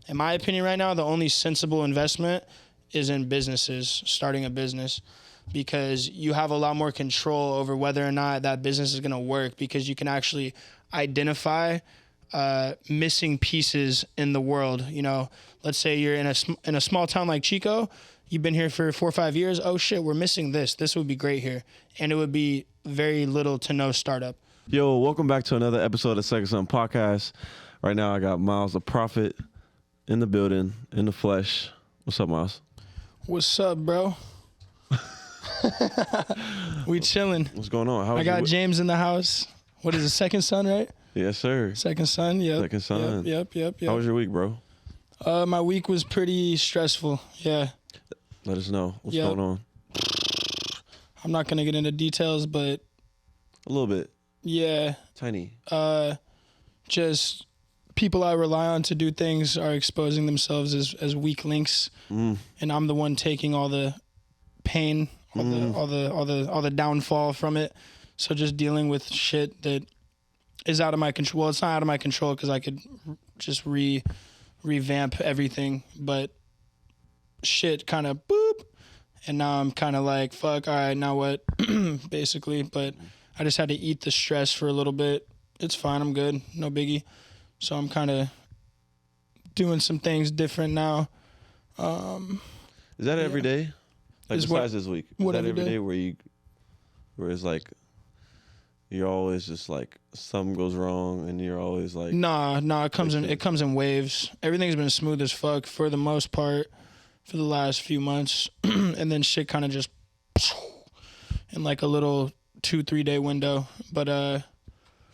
in my opinion right now, the only sensible investment is in businesses, starting a business, because you have a lot more control over whether or not that business is going to work, because you can actually identify missing pieces in the world. You know, let's say you're in a small town like Chico, you've been here for 4 or 5 years. Oh shit, we're missing this. This would be great here. And it would be very little to no startup. Yo, welcome back to another episode of Second Son Podcast. Right now I got Miles the Prophet in the building, in the flesh. What's up, Miles? What's up, bro? We chilling. What's going on? I got James in the house. What is it, second son, right? Yes, sir. Second son, yep. Second son. Yep. How was your week, bro? My week was pretty stressful, yeah. Let us know. What's going on? I'm not going to get into details, but... A little bit. Yeah. Tiny. Just people I rely on to do things are exposing themselves as weak links, and I'm the one taking all the pain, all the downfall from it. So just dealing with shit that is out of my control. Well, it's not out of my control because I could just revamp everything, but shit kind of boop, and now I'm kind of like, fuck, all right, now what? Basically, but I just had to eat the stress for a little bit. It's fine, I'm good, no biggie. So I'm kind of doing some things different now. Is that every day? Like besides this week? Is that every day where it's like you're always just like something goes wrong and you're always like Nah, it comes in waves. Everything's been smooth as fuck for the most part for the last few months. And then shit kind of just in like a little 2-3 day window. But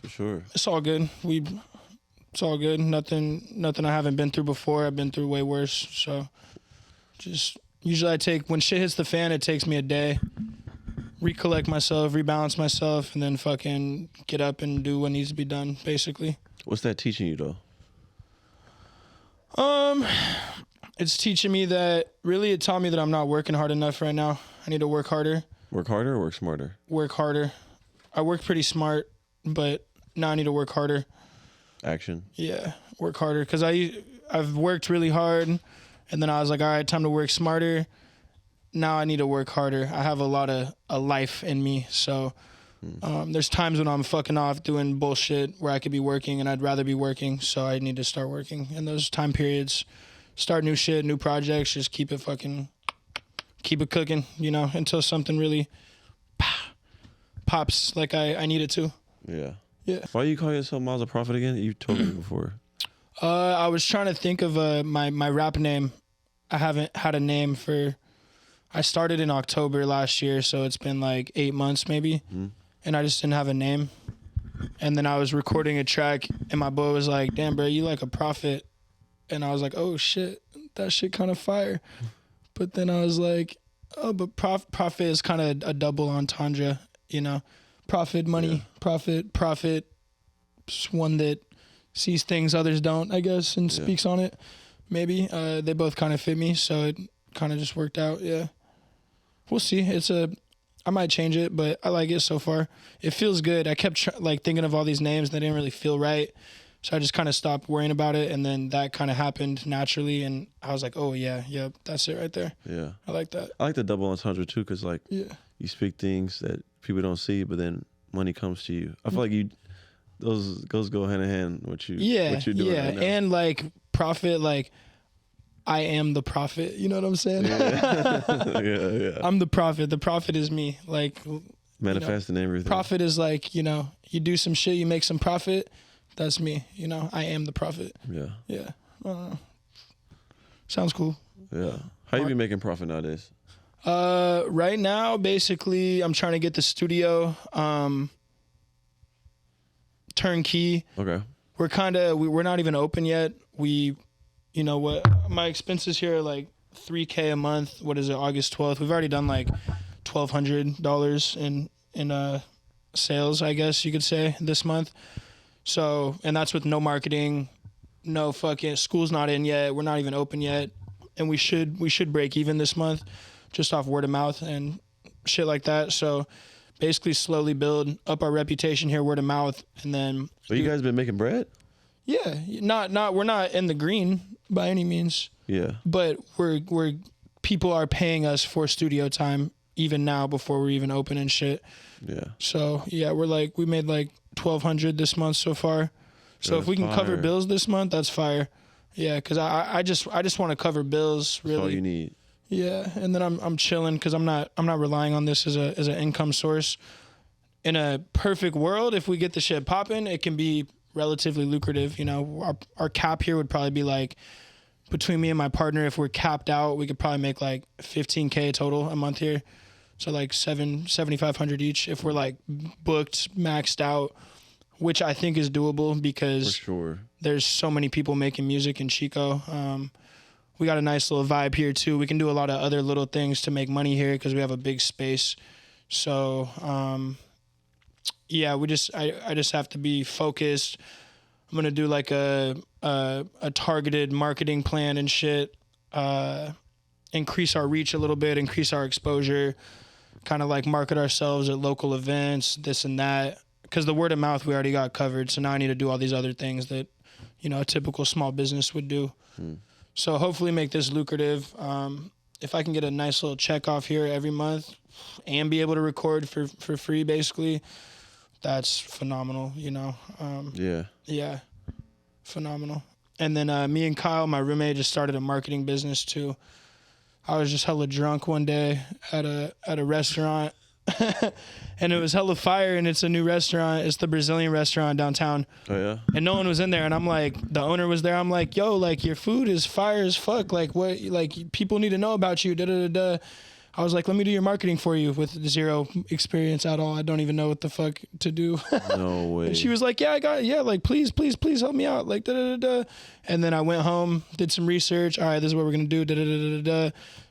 for sure. It's all good. It's all good. Nothing I haven't been through before. I've been through way worse. So just usually when shit hits the fan, it takes me a day. Recollect myself, rebalance myself, and then fucking get up and do what needs to be done, basically. What's that teaching you though? It's teaching me that it taught me that I'm not working hard enough right now. I need to work harder. Work harder or work smarter? Work harder. I work pretty smart, but now I need to work harder. Action. Yeah, work harder, because I've worked really hard, and then I was like, all right, time to work smarter. Now I need to work harder. I have a lot of a life in me, so there's times when I'm fucking off doing bullshit where I could be working and I'd rather be working, so I need to start working in those time periods. Start new shit, new projects, just keep it cooking, you know, until something really pops like I need it to. Yeah. Yeah. Why you call yourself Miles the Prophet again? You told me before. I was trying to think of my rap name. I haven't had a name I started in October last year, so it's been like 8 months maybe, and I just didn't have a name. And then I was recording a track, and my boy was like, damn, bro, you like a prophet. And I was like, oh, shit, that shit kind of fire. But then I was like, oh, but prophet is kind of a double entendre, you know? Profit, money, prophet, one that sees things others don't, I guess, and speaks on it, maybe. They both kind of fit me, so it kind of just worked out, yeah. We'll see. I might change it, but I like it so far. It feels good. I kept thinking of all these names that didn't really feel right, so I just kind of stopped worrying about it, and then that kind of happened naturally, and I was like, oh, yeah, that's it right there. Yeah. I like that. I like the double entendre, too, because, you speak things that people don't see, but then money comes to you. I feel like those go hand in hand, what you're doing right now. And, prophet, I am the prophet, you know what I'm saying? Yeah. yeah. I'm the prophet. The prophet is me. Manifesting everything. Prophet is you do some shit, you make some profit. That's me, you know? I am the prophet. Yeah. Yeah. I don't know. Sounds cool. Yeah. How you be making profit nowadays? Right now, basically, I'm trying to get the studio turnkey. Okay. We're not even open yet. You know what? My expenses here are like $3,000 a month. What is it? August 12th. We've already done like $1,200 in sales, I guess you could say, this month. So, and that's with no marketing, no fucking school's not in yet. We're not even open yet, and we should break even this month, just off word of mouth and shit like that. So, basically, slowly build up our reputation here, word of mouth, and then. So you guys been making bread? Yeah, we're not in the green. by any means. Yeah. But we're people are paying us for studio time even now before we're even open and shit. Yeah. So yeah, we made like $1,200 this month so far. So if we can cover bills this month, that's fire. Yeah, because I just want to cover bills. Really, that's all you need. Yeah, and then I'm chilling because I'm not relying on this as an income source. In a perfect world, if we get the shit popping, it can be relatively lucrative. You know, our cap here would probably be like, between me and my partner, if we're capped out, we could probably make like $15K total a month here. So like $7,500 each if we're like booked, maxed out, which I think is doable because for sure there's so many people making music in Chico. We got a nice little vibe here too. We can do a lot of other little things to make money here because we have a big space. So yeah, I just have to be focused. I'm gonna do like a targeted marketing plan and shit. Increase our reach a little bit, increase our exposure, kind of like market ourselves at local events, this and that. Because the word of mouth we already got covered, so now I need to do all these other things that, you know, a typical small business would do. So hopefully make this lucrative. If I can get a nice little check off here every month and be able to record for free, basically, that's phenomenal, you know. Yeah, phenomenal. And then me and Kyle, my roommate, just started a marketing business too. I was just hella drunk one day at a restaurant, and it was hella fire, and it's a new restaurant. It's the Brazilian restaurant downtown. Oh, yeah? And no one was in there, and I'm like, the owner was there. I'm like, yo, like, your food is fire as fuck. Like, what, like, people need to know about you, da-da-da-da. I was like, let me do your marketing for you with zero experience at all. I don't even know what the fuck to do. No way. And she was like, yeah, I got it. Yeah, like, please help me out. Like, da-da-da-da. And then I went home, did some research. All right, this is what we're going to do, da-da-da-da-da.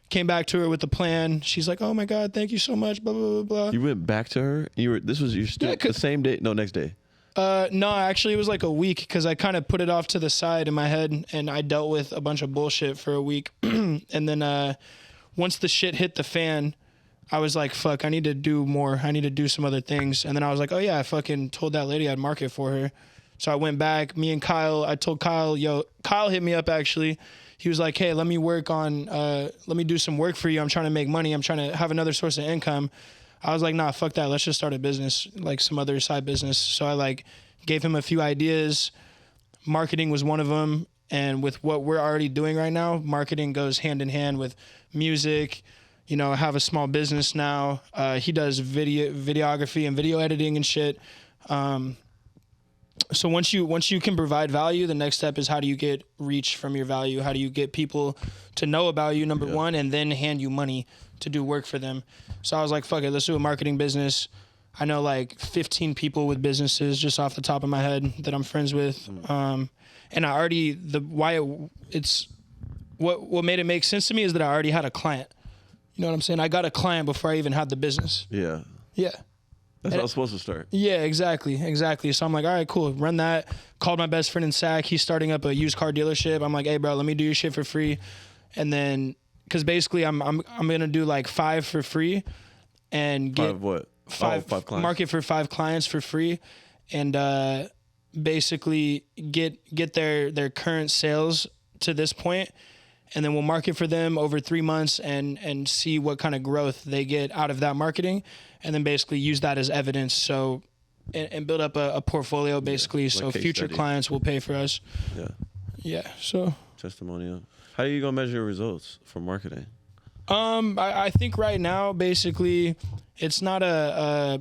Came back to her with the plan. She's like, oh my God, thank you so much, blah, blah, blah, blah. You went back to her? This was your the same day? No, next day. No, actually it was like a week because I kind of put it off to the side in my head and I dealt with a bunch of bullshit for a week. And then once the shit hit the fan, I was like, fuck, I need to do more. I need to do some other things. And then I was like, oh yeah, I fucking told that lady I'd market for her. So I went back, me and Kyle, I told Kyle, yo, Kyle hit me up actually. He was like, hey, let me do some work for you. I'm trying to make money. I'm trying to have another source of income. I was like, nah, fuck that. Let's just start a business, like some other side business. So I like gave him a few ideas. Marketing was one of them. And with what we're already doing right now, marketing goes hand in hand with music. You know, I have a small business now. He does videography and video editing and shit. So once you can provide value, the next step is how do you get reach from your value? How do you get people to know about you, number one, and then hand you money to do work for them? So I was like, fuck it, let's do a marketing business. I know like 15 people with businesses just off the top of my head that I'm friends with. And I already, what made it make sense to me is that I already had a client. You know what I'm saying? I got a client before I even had the business. Yeah. Yeah. That's how it's supposed to start. Yeah, exactly. So I'm like, all right, cool. Run that. Called my best friend in Sac. He's starting up a used car dealership. I'm like, hey, bro, let me do your shit for free. And then, because basically I'm gonna do like 5 for free, and get 5 what? 5 5 clients. Market for 5 clients for free, and basically get their current sales to this point, and then we'll market for them over 3 months and see what kind of growth they get out of that marketing. And then basically use that as evidence. So, and build up a portfolio basically. So future clients will pay for us. Yeah. Yeah. So. Testimonial. How are you gonna measure your results for marketing? I think right now basically it's not a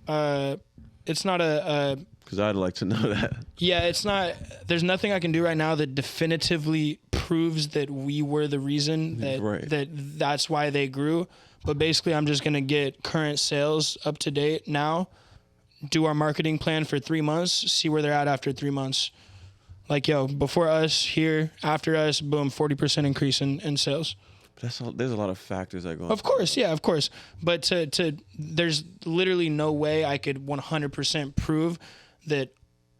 because I'd like to know that. Yeah, it's not. There's nothing I can do right now that definitively proves that we were the reason that's why they grew. But basically, I'm just going to get current sales up to date now, do our marketing plan for 3 months, see where they're at after 3 months. Like, yo, before us, here, after us, boom, 40% increase in sales. There's a lot of factors that go on. Of course, yeah, of course. But there's literally no way I could 100% prove that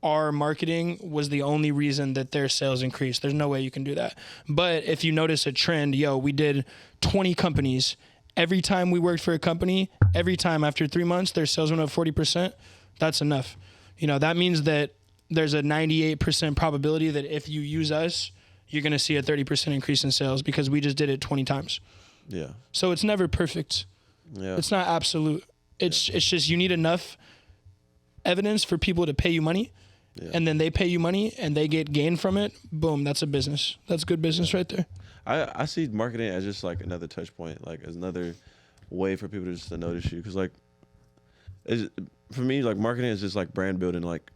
our marketing was the only reason that their sales increased. There's no way you can do that. But if you notice a trend, yo, we did 20 companies. Every time we worked for a company, every time after 3 months, their sales went up 40%. That's enough. You know, that means that there's a 98% probability that if you use us, you're going to see a 30% increase in sales because we just did it 20 times. Yeah. So it's never perfect. Yeah. It's not absolute. It's just you need enough evidence for people to pay you money, and then they pay you money and they get gain from it. Boom, that's a business. That's good business right there. I see marketing as just like another touch point, like as another way for people to just to notice you. Because like, for me, like marketing is just like brand building. Like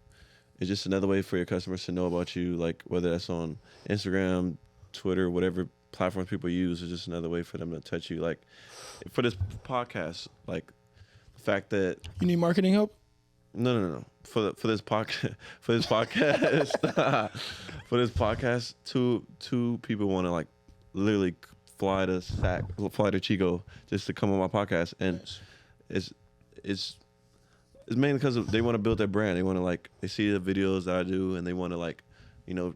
it's just another way for your customers to know about you. Like whether that's on Instagram, Twitter, whatever platforms people use, is just another way for them to touch you. Like for this podcast, like the fact that you need marketing help. No. For this podcast, for this podcast, two people want to like literally fly to Chico just to come on my podcast, and it's mainly because they want to build their brand. They want to like they see the videos that I do, and they want to like, you know,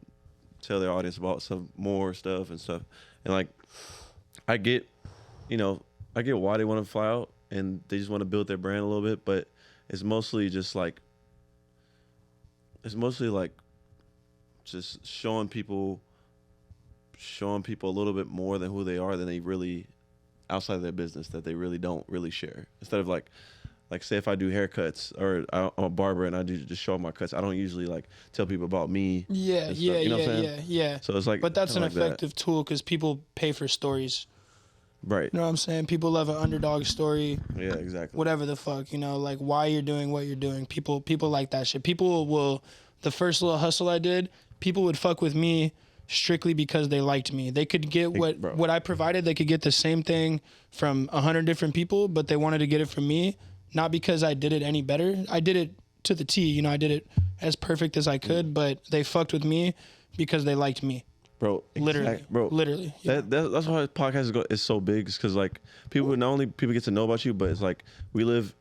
tell their audience about some more stuff and stuff. And like, I get why they want to fly out, and they just want to build their brand a little bit, but it's mostly just showing people a little bit more than who they are than they really outside of their business that they really don't really share. Instead of like say if I do haircuts or I'm a barber and I do just show my cuts, I don't usually like tell people about me. Yeah. So it's like, but that's an like effective tool because people pay for stories. Right. You know what I'm saying? People love an underdog story. Yeah, exactly. Whatever the fuck, you know, like why you're doing what you're doing. People like that shit. People will, the first little hustle I did, people would fuck with me strictly because they liked me. They could get what I provided. They could get the same thing from 100 different people, but they wanted to get it from me, not because I did it any better. I did it to the T, you know, I did it as perfect as I could, but they fucked with me because they liked me. Bro, literally. Yeah. That's why podcast is so big. Is because like people, not only people get to know about you, but it's like we live,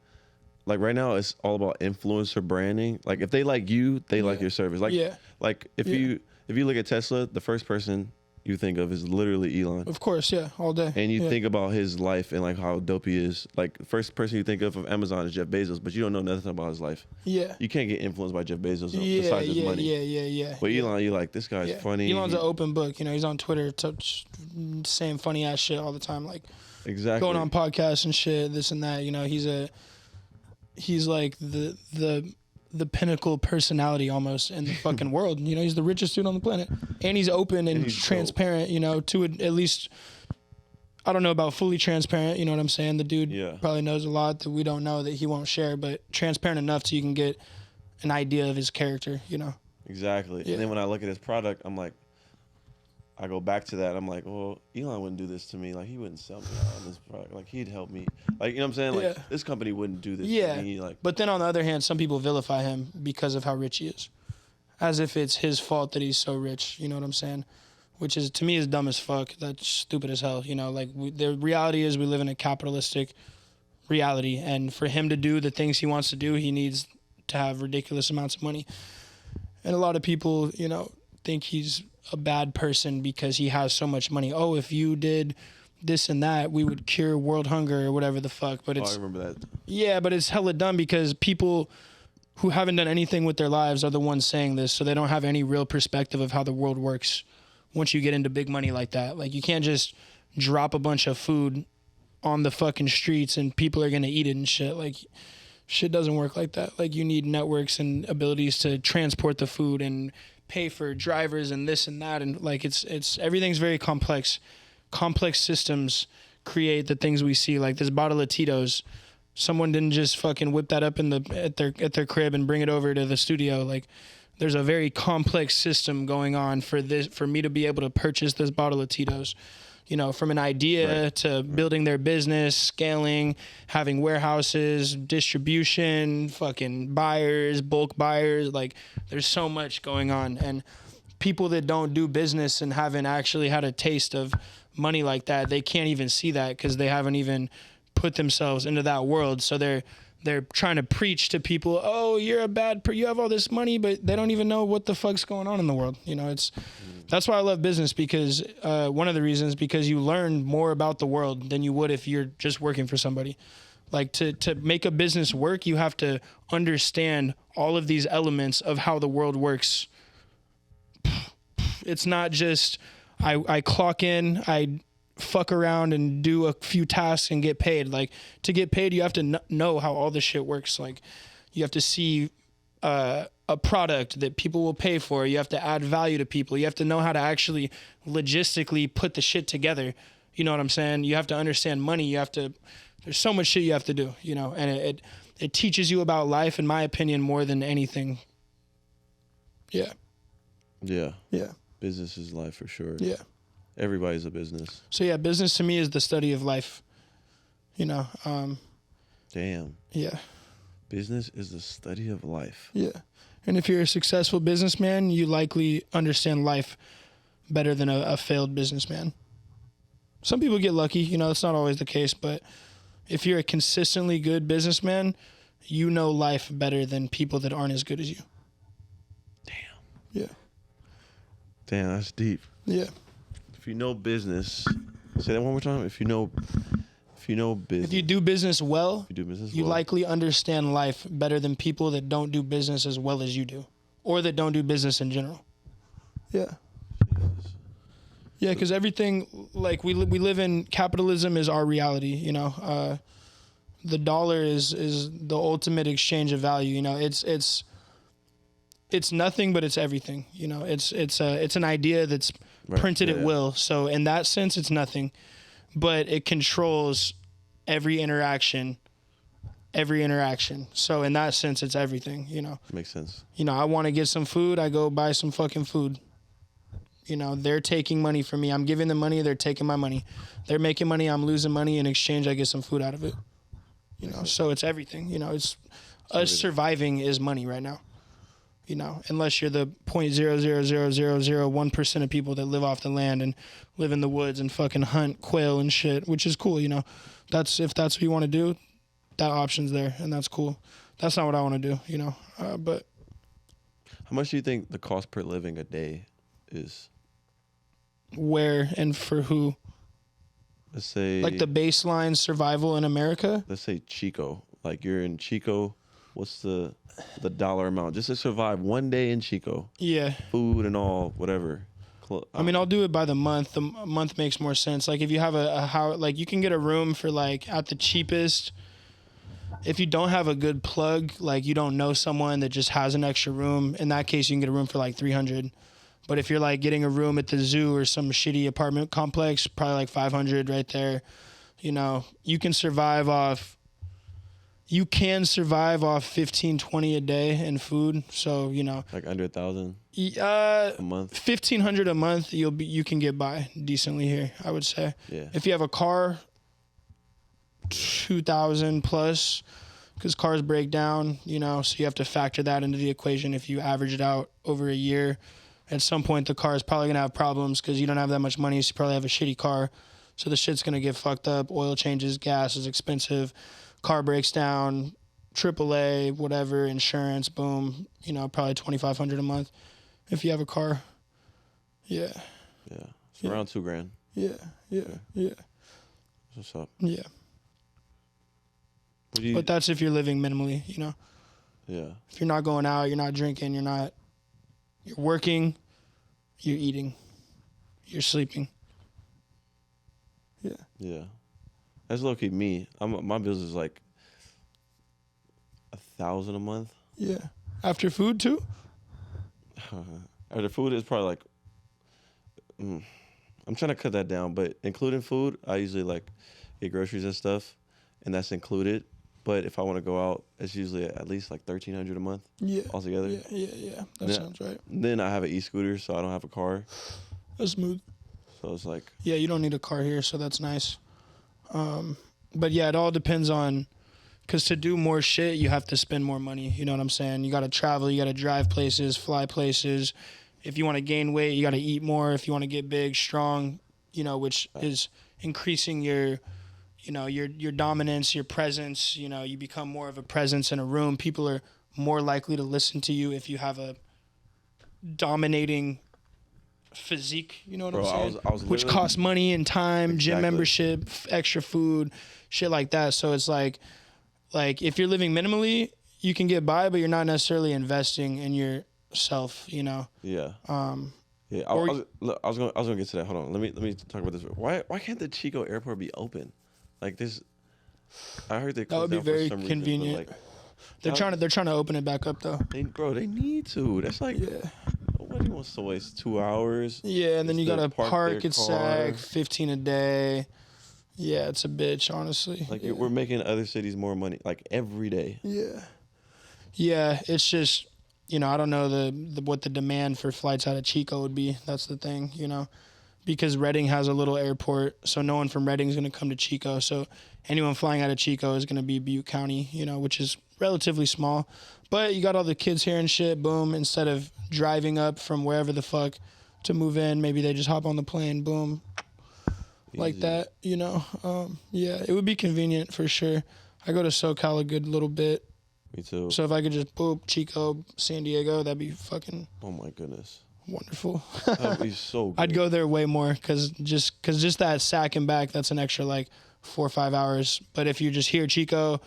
like right now it's all about influencer branding. Like if they like you, they like your service. Like like if you look at Tesla, the first person you think of is literally Elon. Of course, all day. And you think about his life and like how dope he is. Like the first person you think of Amazon is Jeff Bezos, but you don't know nothing about his life. Yeah. You can't get influenced by Jeff Bezos besides his money. Yeah. But Elon, you're like, this guy's funny. Elon's an open book. You know, he's on Twitter saying funny ass shit all the time. Like going on podcasts and shit, this and that. You know, he's like the pinnacle personality almost in the fucking world. You know, he's the richest dude on the planet. And he's open and he's transparent, dope. You know, to at least, I don't know about fully transparent, you know what I'm saying? The dude probably knows a lot that we don't know that he won't share, but transparent enough so you can get an idea of his character, you know? Exactly. Yeah. And then when I look at his product, I'm like, I go back to that. I'm like, well, Elon wouldn't do this to me. Like, he wouldn't sell me on this product. Like, he'd help me. Like, you know what I'm saying? Like, this company wouldn't do this to me. Like, but then on the other hand, some people vilify him because of how rich he is. As if it's his fault that he's so rich. You know what I'm saying? Which is, to me, is dumb as fuck. That's stupid as hell. You know, like, the reality is we live in a capitalistic reality. And for him to do the things he wants to do, he needs to have ridiculous amounts of money. And a lot of people, you know, think he's a bad person because he has so much money. Oh, if you did this and that, we would cure world hunger or whatever the fuck. But it's, I remember that. Yeah, but it's hella dumb because people who haven't done anything with their lives are the ones saying this, so they don't have any real perspective of how the world works once you get into big money like that. Like, you can't just drop a bunch of food on the fucking streets and people are going to eat it and shit. Like, shit doesn't work like that. Like, you need networks and abilities to transport the food and pay for drivers and this and that, and like it's everything's very complex. Complex systems create the things we see. Like this bottle of Tito's, someone didn't just fucking whip that up at their crib and bring it over to the studio. Like, there's a very complex system going on for me to be able to purchase this bottle of Tito's. You know, from an idea to building their business, scaling, having warehouses, distribution, fucking buyers, bulk buyers. Like, there's so much going on. And people that don't do business and haven't actually had a taste of money like that, they can't even see that because they haven't even put themselves into that world. So they're trying to preach to people, oh, you're a bad you have all this money, but they don't even know what the fuck's going on in the world. You know, that's why I love business, because one of the reasons, because you learn more about the world than you would if you're just working for somebody. Like, to make a business work, you have to understand all of these elements of how the world works. It's not just I clock in, I fuck around and do a few tasks and get paid. Like, to get paid, you have to know how all this shit works. Like, you have to see a product that people will pay for. You have to add value to people. You have to know how to actually logistically put the shit together. You know what I'm saying? You have to understand money. There's so much shit you have to do, you know, and it teaches you about life, in my opinion, more than anything. Yeah. Yeah. Yeah. Business is life for sure. Yeah. Everybody's a business. So yeah, business to me is the study of life, you know. Damn. Yeah. Business is the study of life. Yeah. And if you're a successful businessman, you likely understand life better than a failed businessman. Some people get lucky, you know, it's not always the case, but if you're a consistently good businessman, you know life better than people that aren't as good as you. Damn. Yeah. Damn, that's deep. Yeah. If you know business, say that one more time. If you know business. If you do business well, you likely understand life better than people that don't do business as well as you do, or that don't do business in general. Yeah. Yeah, because everything, like, we live in, capitalism is our reality, you know. The dollar is the ultimate exchange of value, you know. It's nothing, but it's everything, you know. It's an idea that's printed at will. So in that sense, it's nothing, but it controls every interaction. So in that sense, it's everything, you know. Makes sense. You know, I want to get some food, I go buy some fucking food. You know, they're taking money from me. I'm giving them money. They're taking my money. They're making money. I'm losing money. In exchange, I get some food out of it. You know, so it's everything. You know, it's us surviving is money right now. You know, unless you're the 0.00001% of people that live off the land and live in the woods and fucking hunt quail and shit, which is cool. You know, if that's what you want to do, that option's there, and that's cool. That's not what I want to do. You know, but how much do you think the cost per living a day is? Where and for who? Let's say like the baseline survival in America. Let's say Chico. Like, you're in Chico. What's the dollar amount just to survive one day in Chico? Yeah. Food and all, whatever. I mean, I'll do it by the month. The month makes more sense. Like, if you have a house, like, you can get a room for, like, at the cheapest. If you don't have a good plug, like, you don't know someone that just has an extra room, in that case, you can get a room for like $300. But if you're, like, getting a room at the zoo or some shitty apartment complex, probably like $500 right there. You know, you can survive off 15, 20 a day in food. So, you know, like under 1,000 a month. 1,500 a month, you can get by decently here, I would say. Yeah. If you have a car, 2,000 plus, because cars break down, you know, so you have to factor that into the equation. If you average it out over a year, at some point the car is probably gonna have problems because you don't have that much money, so you probably have a shitty car. So the shit's gonna get fucked up. Oil changes, gas is expensive, car breaks down, AAA, whatever, insurance, boom, you know, probably $2,500 a month if you have a car. Yeah. Yeah. It's around $2,000. Yeah. What's up? Yeah. But that's if you're living minimally, you know? Yeah. If you're not going out, you're not drinking, you're working, you're eating, you're sleeping. Yeah. Yeah. That's low-key me. My bills is like 1,000 a month. Yeah. After food too? After food is probably like, I'm trying to cut that down, but including food, I usually like get groceries and stuff, and that's included. But if I want to go out, it's usually at least like $1,300 a month. Yeah. Altogether. Yeah. That sounds right. Then I have an e-scooter, so I don't have a car. That's smooth. So it's like. Yeah, you don't need a car here, so that's nice. But yeah, it all depends on, because to do more shit, you have to spend more money. You know what I'm saying? You got to travel, you got to drive places, fly places. If you want to gain weight, you got to eat more. If you want to get big, strong, you know, which is increasing your dominance, your presence. You know, you become more of a presence in a room. People are more likely to listen to you if you have a dominating physique, you know what I'm saying? I was which costs money and time, gym membership, extra food, shit like that. So it's like if you're living minimally, you can get by, but you're not necessarily investing in yourself, you know? Yeah. Yeah, I was gonna get to that. Hold on, let me talk about this. Why can't the Chico Airport be open? Like this, I heard that would be very convenient. They're trying to open it back up though. They need to. That's like nobody wants to waste 2 hours. Yeah, and then you gotta park at SAC, 15 a day. Yeah, it's a bitch, honestly. Like we're making other cities more money, like every day. Yeah, it's just, I don't know what the demand for flights out of Chico would be. That's the thing, because Redding has a little airport, so no one from Redding is going to come to Chico. So anyone flying out of Chico is going to be Butte County, which is relatively small. But you got all the kids here and shit, boom. Instead of driving up from wherever the fuck to move in, maybe they just hop on the plane, boom. Easy. Like that, yeah, it would be convenient for sure. I go to SoCal a good little bit. Me too. So if I could just boop Chico, San Diego, that'd be fucking. Oh my goodness. Wonderful. That'd be so good. I'd go there way more cause just that SAC and back, that's an extra like 4 or 5 hours. But if you're just here, Chico,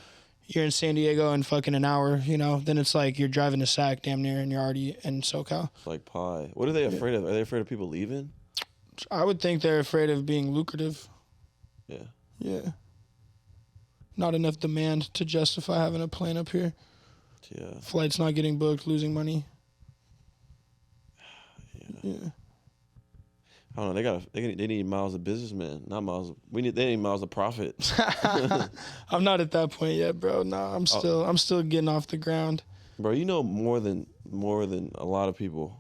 you're in San Diego in fucking an hour, then it's like you're driving to SAC damn near and you're already in SoCal. It's like pie. What are they afraid of? Are they afraid of people leaving? I would think they're afraid of being lucrative. Yeah. Not enough demand to justify having a plane up here. Yeah. Flights not getting booked, losing money. Yeah. I don't know. They need miles of businessmen, not miles. They need miles of profit. I'm not at that point yet, bro. No, I'm still getting off the ground. Bro, more than a lot of people.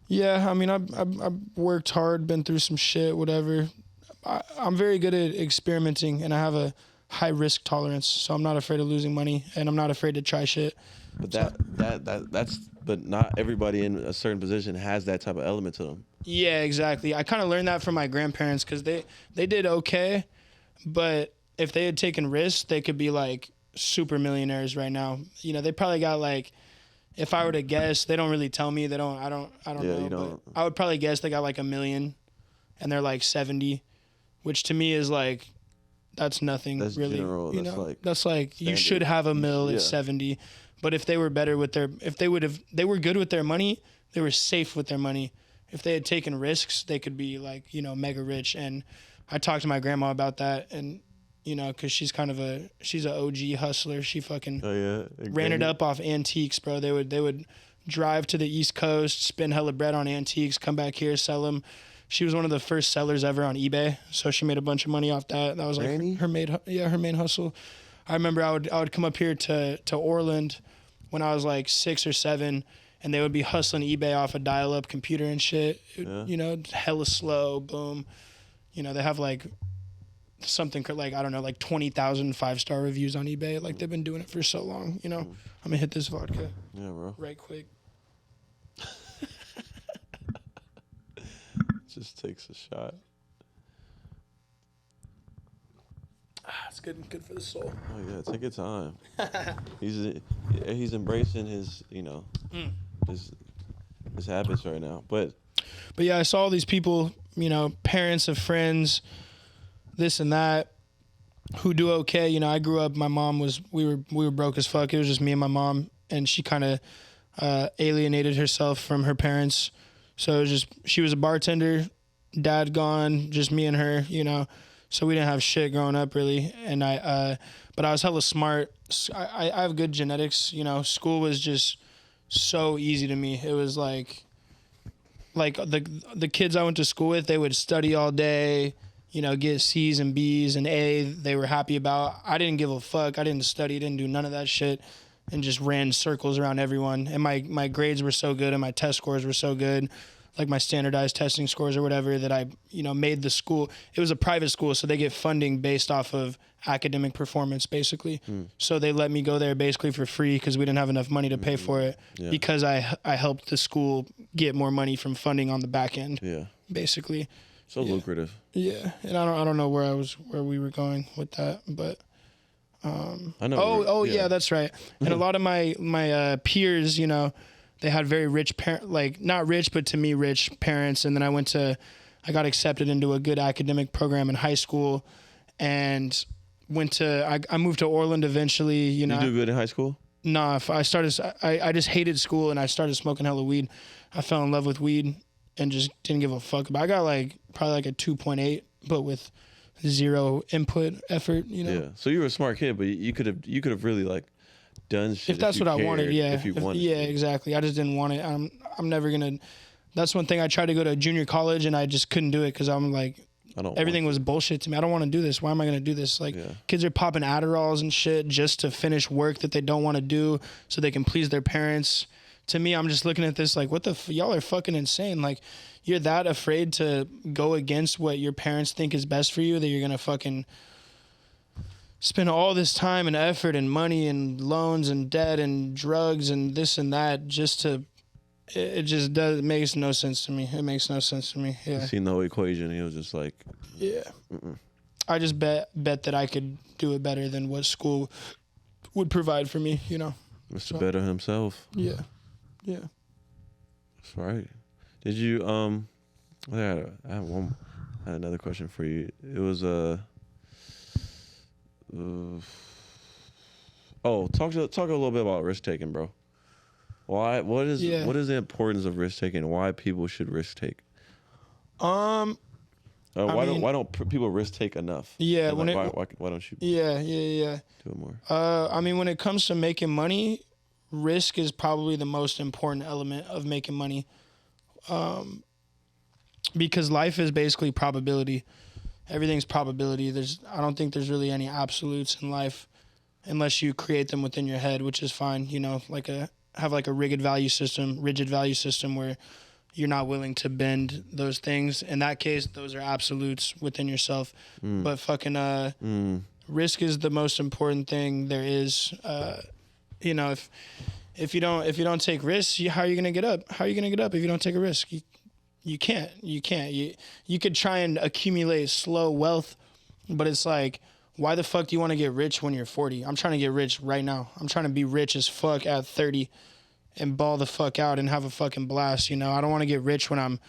Yeah, I mean, I've worked hard, been through some shit, whatever. I'm very good at experimenting, and I have a high risk tolerance, so I'm not afraid of losing money, and I'm not afraid to try shit. But but not everybody in a certain position has that type of element to them. Yeah, exactly. I kind of learned that from my grandparents because they did okay, but if they had taken risks, they could be like super millionaires right now. They probably got like. If I were to guess, they don't really tell me. I don't know. You don't. But I would probably guess they got like $1 million, and they're like 70, which to me is like, that's nothing. That's really. General. That's like standard. You should have $1 million at 70. But if they were better with they were good with their money, they were safe with their money. If they had taken risks, they could be like, mega rich. And I talked to my grandma about that, and. Because she's she's an OG hustler. She fucking ran it up off antiques, bro. They would drive to the East Coast, spend hella bread on antiques, come back here, sell them. She was one of the first sellers ever on eBay, so she made a bunch of money off that. That was like her main hustle. I remember I would come up here to Orland when I was like 6 or 7, and they would be hustling eBay off a dial-up computer and shit. Hella slow, boom. They have like. Something like, I don't know, like 20,000 5-star reviews on eBay. Like they've been doing it for so long, I'm gonna hit this vodka. Yeah, bro. Right quick. Just takes a shot. It's good for the soul. Oh yeah, take your time. He's embracing his, his habits right now. But yeah, I saw all these people, parents of friends, this and that, who do okay. I grew up, my mom we were broke as fuck. It was just me and my mom, and she kind of alienated herself from her parents. So it was just, she was a bartender, dad gone, just me and her, so we didn't have shit growing up really. And but I was hella smart. I have good genetics, school was just so easy to me. It was like the kids I went to school with, they would study all day, get C's and B's and A they were happy about. I didn't give a fuck. I didn't study, didn't do none of that shit, and just ran circles around everyone. And my grades were so good and my test scores were so good, like my standardized testing scores or whatever, that I, made the school. It was a private school, so they get funding based off of academic performance, basically. So they let me go there basically for free because we didn't have enough money to pay for it, because I helped the school get more money from funding on the back end, basically. So lucrative. Yeah, and I don't know where we were going with that, but I know. Yeah, that's right. And a lot of my peers, they had very rich like not rich, but to me rich parents. And then I got accepted into a good academic program in high school, and I moved to Orland eventually. You do good in high school? Nah, I just hated school and I started smoking hella weed. I fell in love with weed. and just didn't give a fuck. But I got like probably like a 2.8, but with zero input effort, you know. Yeah. So you were a smart kid, but you could have really like done shit if that's what I wanted. Yeah. If you wanted. Yeah, exactly. I just didn't want it. I'm never gonna. That's one thing. I tried to go to junior college and I just couldn't do it because I'm like, everything was bullshit to me. I don't want to do this. Why am I going to do this? Like, kids are popping Adderalls and shit just to finish work that they don't want to do so they can please their parents. To me, I'm just looking at this like, what the y'all are fucking insane. Like, you're that afraid to go against what your parents think is best for you that you're going to fucking spend all this time and effort and money and loans and debt and drugs and this and that just to... It just does. It makes no sense to me. It makes no sense to me. Yeah. You seen the whole equation. He was just like, yeah. I just bet that I could do it better than what school would provide for me. You know. Mr. Better himself. Yeah. Yeah. That's right. Did you I had another question for you. It was talk a little bit about risk taking, bro. Why? What is the importance of risk taking? Why people should risk take? Why don't people risk take enough? Yeah. Like, why don't you? Yeah. Do it more. I mean, when it comes to making money, risk is probably the most important element of making money. Because life is basically probability. Everything's probability. I don't think there's really any absolutes in life, unless you create them within your head, which is fine. You know, have like a rigid value system where you're not willing to bend those things. In that case, those are absolutes within yourself. But fucking risk is the most important thing there is. You know, if you don't take risks, how are you gonna get up? How are you gonna get up if you don't take a risk? You can't. You could try and accumulate slow wealth, but it's like, why the fuck do you want to get rich when you're 40? I'm trying to get rich right now. I'm trying to be rich as fuck at 30 and ball the fuck out and have a fucking blast, you know? I don't want to get rich when I'm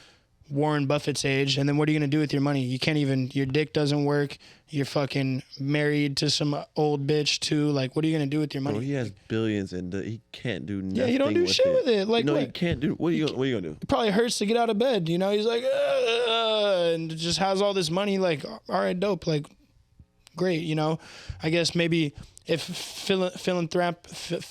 Warren Buffett's age. And then what are you going to do with your money? You can't even, your dick doesn't work. You're fucking married to some old bitch too. Like, what are you going to do with your money? Bro, he has billions and he can't do nothing. Yeah, he don't do shit with it. Like, he can't do. What are you going to do? It probably hurts to get out of bed, you know? He's like, and just has all this money. Like, all right, dope. Like, great, you know. I guess maybe if philanthropic, if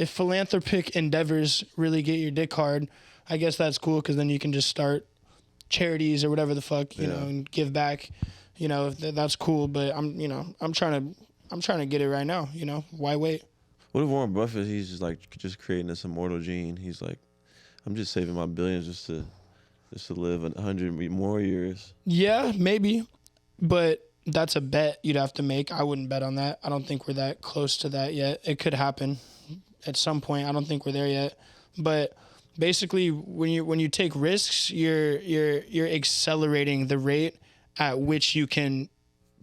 philanthropic endeavors really get your dick hard, I guess that's cool because then you can just start charities or whatever the fuck, you know, and give back. You know, that's cool. But I'm trying to get it right now. You know, why wait? What if Warren Buffett? He's just creating this immortal gene. He's like, I'm just saving my billions just to live 100 more years. Yeah, maybe, but that's a bet you'd have to make. I wouldn't bet on that. I don't think we're that close to that yet. It could happen at some point. I don't think we're there yet. But basically, when you take risks, you're accelerating the rate at which you can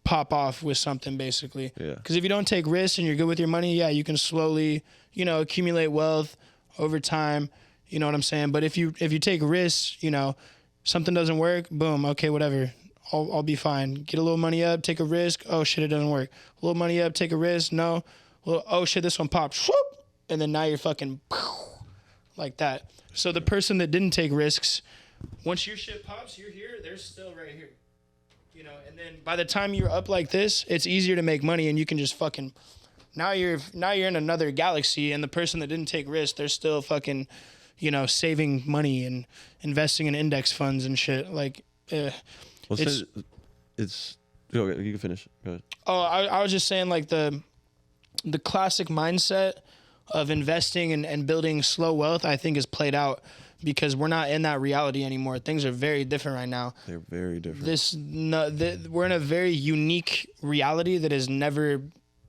pop off with something, basically. Yeah. Because if you don't take risks and you're good with your money, yeah, you can slowly, you know, accumulate wealth over time. You know what I'm saying? But if you take risks, you know, something doesn't work, boom, okay, whatever. I'll be fine. Get a little money up, take a risk. Oh shit, it doesn't work. A little money up, take a risk. No. Well, oh shit, this one popped. Whoop, and then now you're fucking like that. So the person that didn't take risks, once your shit pops, you're here, they're still right here. You know, and then by the time you're up like this, it's easier to make money and you can just fucking now you're in another galaxy, and the person that didn't take risks, they're still fucking, you know, saving money and investing in index funds and shit. Like, it's okay, you can finish. Go ahead. Oh, I was just saying, like, the classic mindset of investing and building slow wealth, I think, is played out because we're not in that reality anymore. Things are very different right now. They're very different. We're in a very unique reality that has never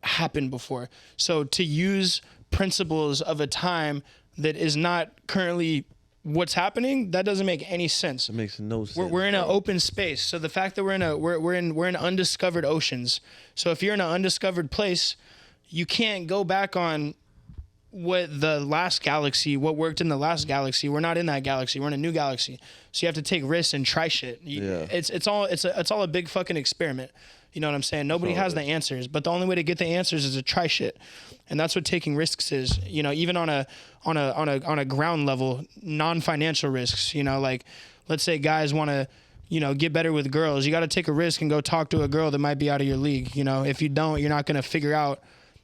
happened before. So to use principles of a time that is not currently what's happening, that doesn't make any sense. It makes no sense. We're in an open space. So the fact that we're in undiscovered oceans. So if you're in an undiscovered place, you can't go back on what the last galaxy, what worked in the last galaxy. We're not in that galaxy. We're in a new galaxy. So you have to take risks and try shit. It's all a big fucking experiment. You know what I'm saying? Nobody has the answers, but the only way to get the answers is to try shit. And that's what taking risks is, you know, even on a ground level, non-financial risks, you know, like let's say guys want to, you know, get better with girls. You got to take a risk and go talk to a girl that might be out of your league. You know, if you don't, you're not going to figure out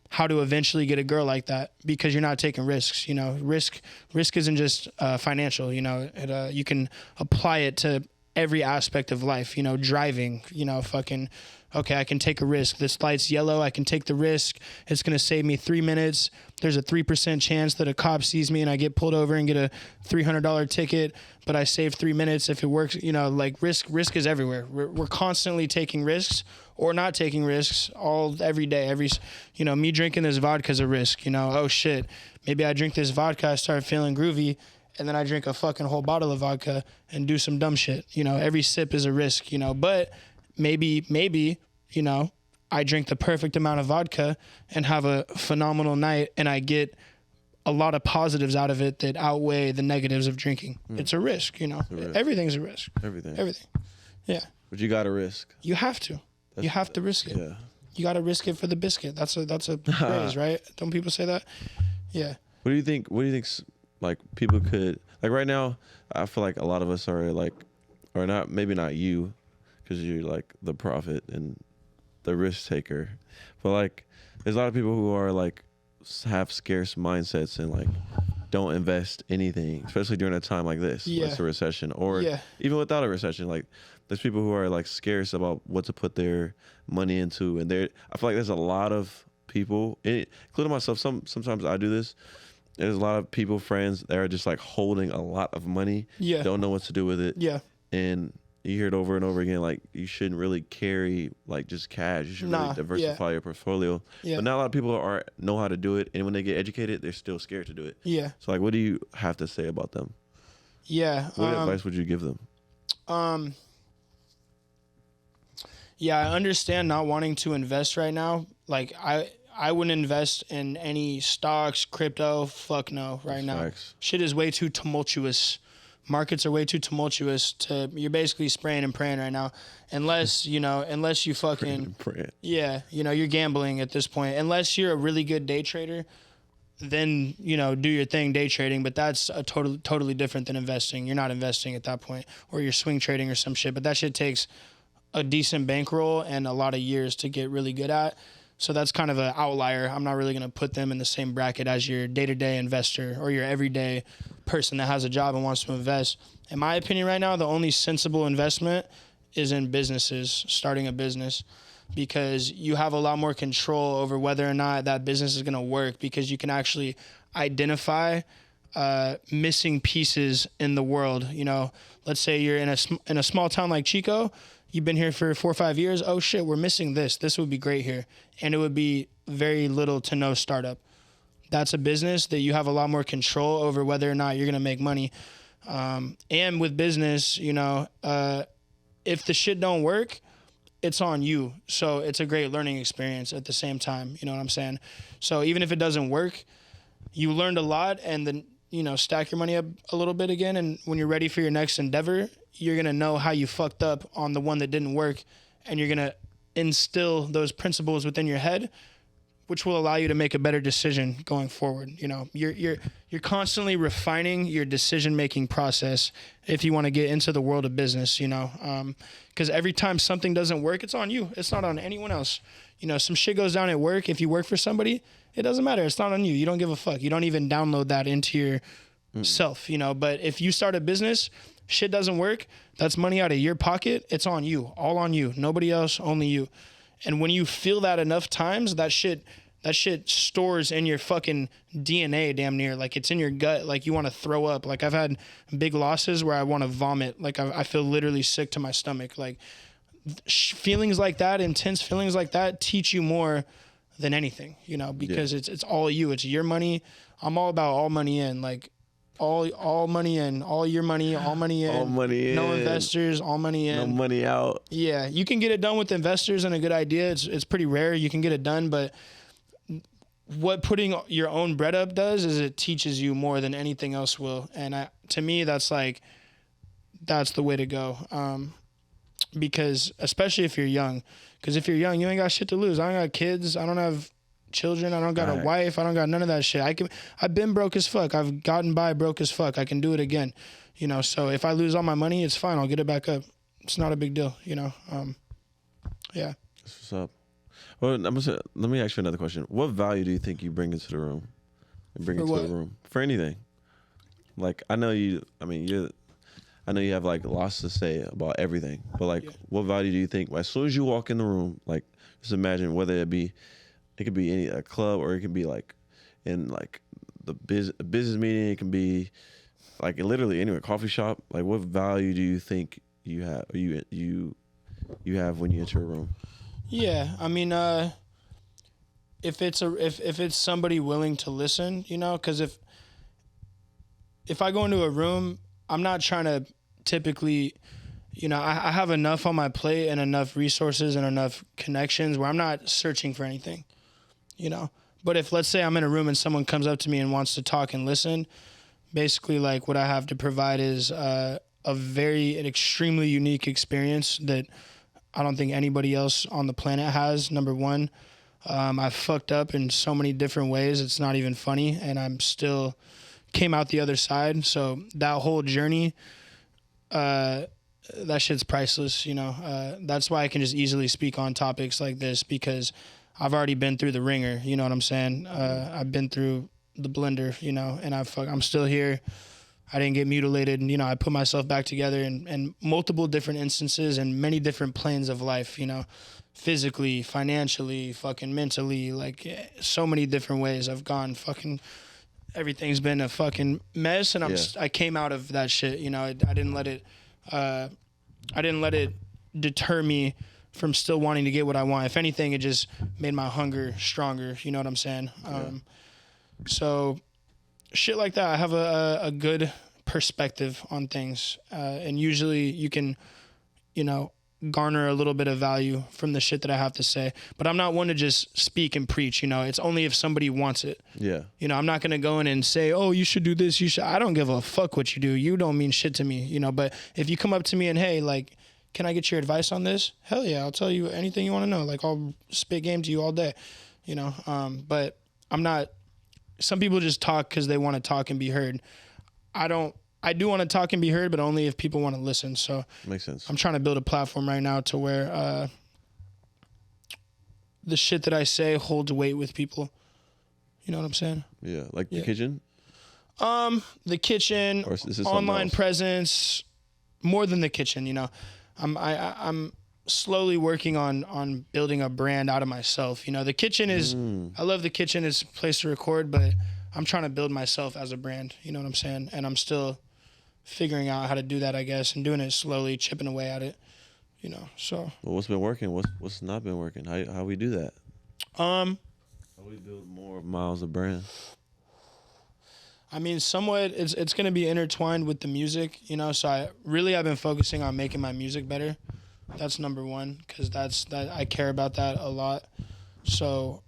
how to eventually get a girl like that because you're not taking risks. You know, risk isn't just financial, you know, you can apply it to every aspect of life, you know, driving, you know, okay, I can take a risk. This light's yellow. I can take the risk. It's going to save me 3 minutes. There's a 3% chance that a cop sees me and I get pulled over and get a $300 ticket, but I save 3 minutes if it works. You know, like risk is everywhere. We're constantly taking risks or not taking risks every day. You know, me drinking this vodka is a risk, you know, oh shit, maybe I drink this vodka, I start feeling groovy, and then I drink a fucking whole bottle of vodka and do some dumb shit. You know, every sip is a risk, you know, but maybe, you know, I drink the perfect amount of vodka and have a phenomenal night and I get a lot of positives out of it that outweigh the negatives of drinking. It's a risk, you know. Everything's a risk. Everything. Yeah. But you got to risk. You have to. You have to risk it. Yeah. You got to risk it for the biscuit. That's a phrase, right? Don't people say that? Yeah. What do you think like people could, like right now, I feel like a lot of us are like, or not, maybe not you, because you're like the prophet and the risk taker, but like there's a lot of people who are like have scarce mindsets and like don't invest anything, especially during a time like this, when it's a recession, or even without a recession. Like there's people who are like scarce about what to put their money into, and I feel like there's a lot of people, including myself. Sometimes I do this. There's a lot of people, friends, that are just like holding a lot of money, don't know what to do with it, and you hear it over and over again, like you shouldn't really carry like just cash. You should really diversify your portfolio. But not a lot of people know how to do it, and when they get educated, they're still scared to do it. So like, what do you have to say about them? What advice would you give them? I understand not wanting to invest right now. Like I wouldn't invest in any stocks, crypto. Fuck no, right now. Facts. Shit is way too tumultuous. Markets are way too tumultuous you're basically spraying and praying right now. Unless you fucking, you know, you're gambling at this point. Unless you're a really good day trader, then, you know, do your thing day trading, but that's a totally different than investing. You're not investing at that point, or you're swing trading or some shit, but that shit takes a decent bankroll and a lot of years to get really good at. So that's kind of an outlier. I'm not really going to put them in the same bracket as your day-to-day investor or your everyday person that has a job and wants to invest. In my opinion right now, the only sensible investment is in businesses, starting a business, because you have a lot more control over whether or not that business is going to work, because you can actually identify missing pieces in the world. You know, let's say you're in a small town like Chico. You've been here for 4 or 5 years. Oh shit, we're missing this. This would be great here. And it would be very little to no startup. That's a business that you have a lot more control over whether or not you're going to make money. And with business, you know, if the shit don't work, it's on you. So it's a great learning experience at the same time. You know what I'm saying? So even if it doesn't work, you learned a lot, and then, you know, stack your money up a little bit again. And when you're ready for your next endeavor, you're going to know how you fucked up on the one that didn't work, and you're going to instill those principles within your head, which will allow you to make a better decision going forward. You know, you're constantly refining your decision-making process if you want to get into the world of business, you know, because every time something doesn't work, it's on you. It's not on anyone else. You know, some shit goes down at work. If you work for somebody, it doesn't matter. It's not on you. You don't give a fuck. You don't even download that into your self, you know. But if you start a business, shit doesn't work, that's money out of your pocket. It's on you, all on you, nobody else, only you. And when you feel that enough times, that shit stores in your fucking DNA damn near. Like it's in your gut. Like you want to throw up. Like I've had big losses where I want to vomit. Like I feel literally sick to my stomach. Like feelings like that, intense feelings like that, teach you more than anything, you know, because it's all you. It's your money. I'm all about all money in. Like all money in, all your money, all money in. All money in. No investors, all money in. No money out. Yeah, you can get it done with investors and a good idea. It's pretty rare you can get it done, but what putting your own bread up does is it teaches you more than anything else will. And to me, that's the way to go. Because especially if you're young, Because if you're young, you ain't got shit to lose. I don't got kids. I don't have children. I don't got a wife. I don't got none of that shit. I've been broke as fuck. I've gotten by broke as fuck. I can do it again, you know. So if I lose all my money, it's fine. I'll get it back up. It's not a big deal, you know. Yeah. That's what's up. Well, let me ask you another question. What value do you think you bring into the room? For anything. Like, I know you have like lots to say about everything, but like, what value do you think, as soon as you walk in the room, like, just imagine whether it could be a club, or it could be like in like a business meeting, it can be like literally anywhere, coffee shop. Like, what value do you think you have, or you have when you enter a room? Yeah, I mean, if it's somebody willing to listen, you know, because if I go into a room, I'm not trying to typically, you know, I have enough on my plate and enough resources and enough connections where I'm not searching for anything, you know. But if, let's say, I'm in a room and someone comes up to me and wants to talk and listen, basically, like, what I have to provide is an extremely unique experience that I don't think anybody else on the planet has. Number one, I've fucked up in so many different ways. It's not even funny, and I'm still came out the other side. So that whole journey, that shit's priceless, you know. That's why I can just easily speak on topics like this, because I've already been through the ringer, you know what I'm saying? I've been through the blender, you know, and I'm still here. I didn't get mutilated, and, you know, I put myself back together in multiple different instances and many different planes of life, you know, physically, financially, fucking mentally, like so many different ways I've gone. Fucking everything's been a fucking mess, and I came out of that shit, you know. I didn't let it deter me from still wanting to get what I want. If anything, it just made my hunger stronger, you know what I'm saying? So shit like that, I have a good perspective on things, and usually you can, you know, garner a little bit of value from the shit that I have to say. But I'm not one to just speak and preach, you know. It's only if somebody wants it. Yeah. You know, I'm not gonna go in and say, oh, you should do this, I don't give a fuck what you do. You don't mean shit to me, you know. But if you come up to me and, hey, like, can I get your advice on this? Hell yeah, I'll tell you anything you want to know. Like, I'll spit game to you all day, you know. But I'm not. Some people just talk because they want to talk and be heard. I do want to talk and be heard, but only if people want to listen. So makes sense. I'm trying to build a platform right now to where the shit that I say holds weight with people. You know what I'm saying? Yeah, like the kitchen. The kitchen, or is online presence, more than the kitchen. You know, I'm slowly working on building a brand out of myself. You know, the kitchen is, I love the kitchen. It's a place to record, but I'm trying to build myself as a brand. You know what I'm saying? And I'm still figuring out how to do that, I guess, and doing it slowly, chipping away at it, you know. So well, what's been working? What's not been working? How we do that? How we build more miles of brand? I mean, somewhat it's going to be intertwined with the music, you know. So I've been focusing on making my music better. That's number one, because I care about that a lot. So,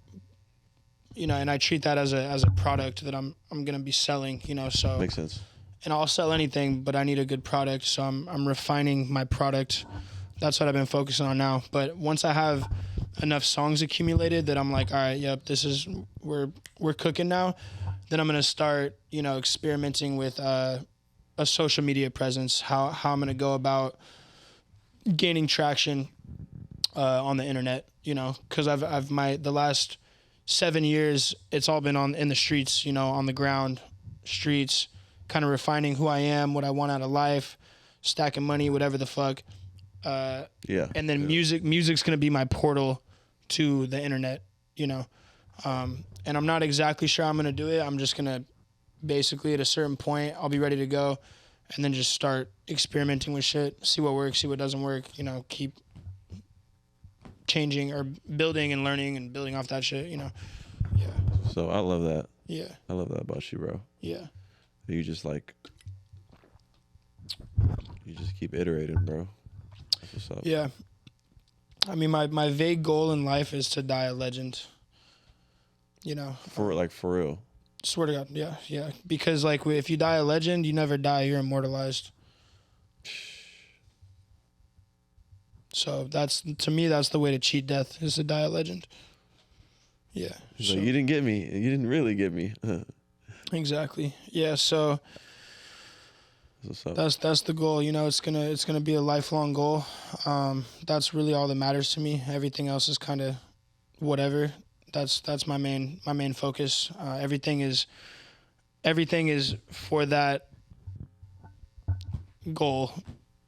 you know, and I treat that as a product that I'm gonna be selling, you know. So makes sense. And I'll sell anything, but I need a good product. So I'm refining my product. That's what I've been focusing on now. But once I have enough songs accumulated that I'm like, all right, yep, we're cooking now, then I'm gonna start, you know, experimenting with a social media presence. How I'm gonna go about gaining traction on the internet, you know, because the last 7 years, it's all been in the streets, you know, on the ground, streets, kind of refining who I am, what I want out of life, stacking money, whatever the fuck. And then music's gonna be my portal to the internet, you know. And I'm not exactly sure how I'm gonna do it. I'm just gonna basically, at a certain point, I'll be ready to go, and then just start experimenting with shit, see what works, see what doesn't work, you know, keep changing or building and learning and building off that shit, you know. Yeah. So I love that. Yeah. I love that about you, bro. Yeah. You just keep iterating, bro. That's what's up. Yeah. I mean, my vague goal in life is to die a legend. You know. For real. Swear to God, yeah. Because, like, if you die a legend, you never die. You're immortalized. So to me, that's the way to cheat death, is to die a legend. Yeah. So, like, you didn't get me. You didn't really get me. Exactly. Yeah. So that's the goal. You know, it's gonna be a lifelong goal. That's really all that matters to me. Everything else is kind of whatever. That's my main focus. Everything is for that goal,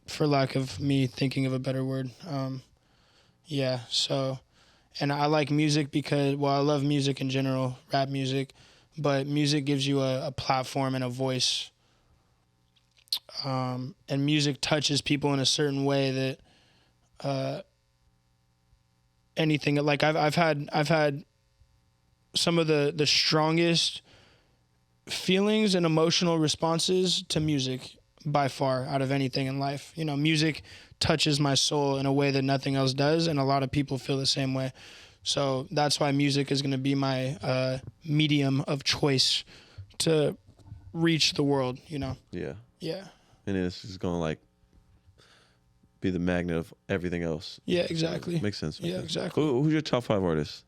for lack of me thinking of a better word. Yeah. So, and I like music because, well, I love music in general, rap music, but music gives you a platform and a voice. And music touches people in a certain way that anything, like I've had some of the strongest feelings and emotional responses to music by far out of anything in life. You know, music touches my soul in a way that nothing else does, and a lot of people feel the same way. So that's why music is going to be my medium of choice to reach the world, you know? Yeah. Yeah. And it's just going to like be the magnet of everything else. Yeah, exactly. Makes sense. Exactly. Who's your top 5 artists?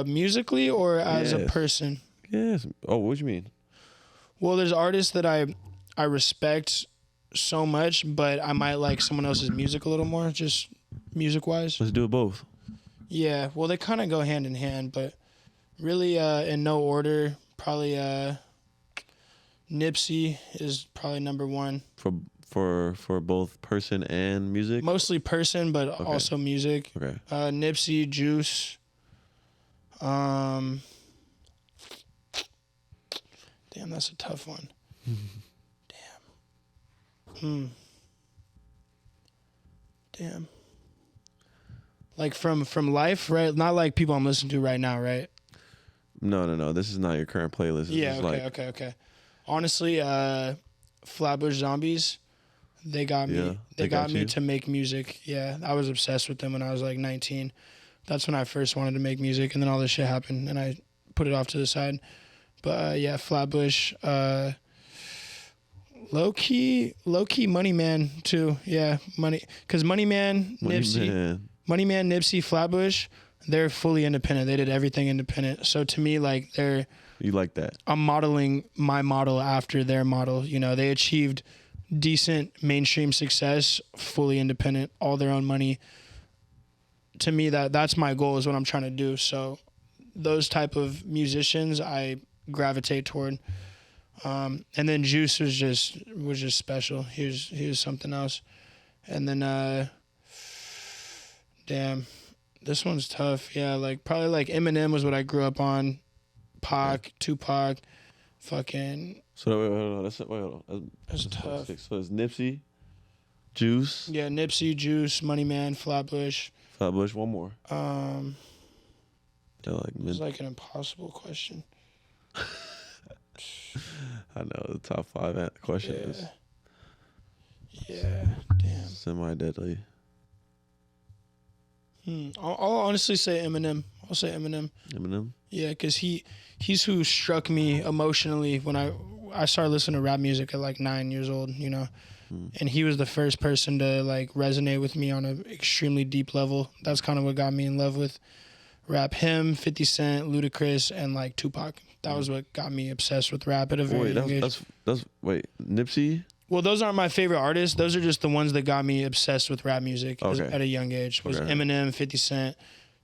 Musically or as a person? Yes. Oh, what do you mean? Well, there's artists that I respect so much, but I might like someone else's music a little more, just music-wise. Let's do it both. Yeah, well, they kind of go hand in hand, but really in no order, probably Nipsey is probably number one. For both person and music? Mostly person, but also music. Okay. Nipsey, Juice. Damn, that's a tough one. Damn. Like from life, right? Not like people I'm listening to right now, right? No. This is not your current playlist. Yeah, okay. Honestly, Flatbush Zombies, they got me. Yeah, they got me to make music. Yeah, I was obsessed with them when I was like 19. That's when I first wanted to make music, and then all this shit happened, and I put it off to the side. But yeah, Flatbush, low key Money Man too. Yeah, because Money Man, Nipsey, Flatbush, they're fully independent. They did everything independent. So to me, like you like that? I'm modeling my model after their model. You know, they achieved decent mainstream success, fully independent, all their own money. To me, that's my goal, is what I'm trying to do. So those type of musicians I gravitate toward. And then Juice was just special. He was something else. And then damn, this one's tough. Yeah, like probably like Eminem was what I grew up on. Pac, Tupac, fucking. So wait, that's tough. So it's Nipsey, Juice. Yeah, Nipsey, Juice, Money Man, Flatbush. One more. It's like an impossible question. I know the top 5 question is. Yeah, damn. Semi-deadly. I'll honestly say Eminem. I'll say Eminem. Eminem? Yeah, because he's who struck me emotionally when I started listening to rap music at like 9 years old, you know. And he was the first person to like resonate with me on an extremely deep level. That's kind of what got me in love with rap. Him, 50 Cent, Ludacris, and like Tupac. That was what got me obsessed with rap at a very young age. Wait, Nipsey? Well, those aren't my favorite artists. Those are just the ones that got me obsessed with rap music at a young age. Was Eminem, 50 Cent,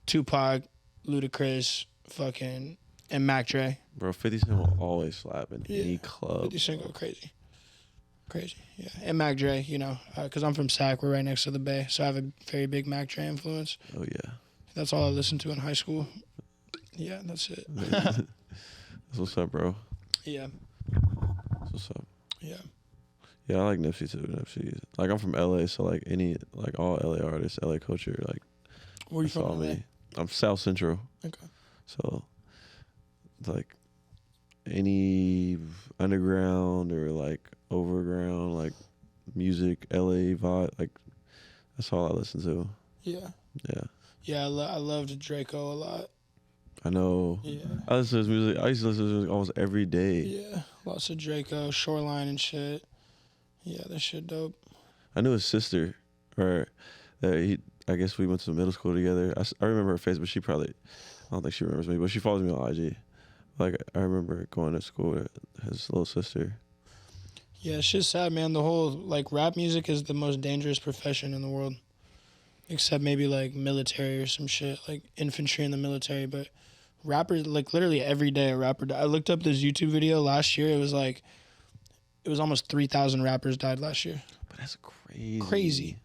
Tupac, Ludacris, fucking, and Mac Dre. Bro, 50 Cent will always slap in any club. 50 Cent go crazy. Yeah. And Mac Dre, you know, because I'm from Sac. We're right next to the Bay. So I have a very big Mac Dre influence. Oh, yeah. That's all I listened to in high school. Yeah, that's it. That's what's up, bro. Yeah. That's what's up. Yeah. Yeah, I like Nipsey too. Nipsey, like I'm from LA, so like all LA artists, LA culture, like. Where you from? Me. I'm South Central. Okay. So, like, any underground or like overground, like music, LA vibe, like that's all I listen to. Yeah. Yeah. Yeah, I loved Draco a lot. I know. Yeah. I listen to his music. I used to listen to his music almost every day. Yeah, lots of Draco, Shoreline and shit. Yeah, that shit dope. I knew his sister, or I guess we went to middle school together. I remember her face, but I don't think she remembers me, but she follows me on IG. Like, I remember going to school with his little sister. Yeah, it's just sad, man. The whole, like, rap music is the most dangerous profession in the world. Except maybe, like, military or some shit, like infantry in the military. But rappers, like, literally every day a rapper died. I looked up this YouTube video last year. It was almost 3,000 rappers died last year. But that's crazy. Crazy.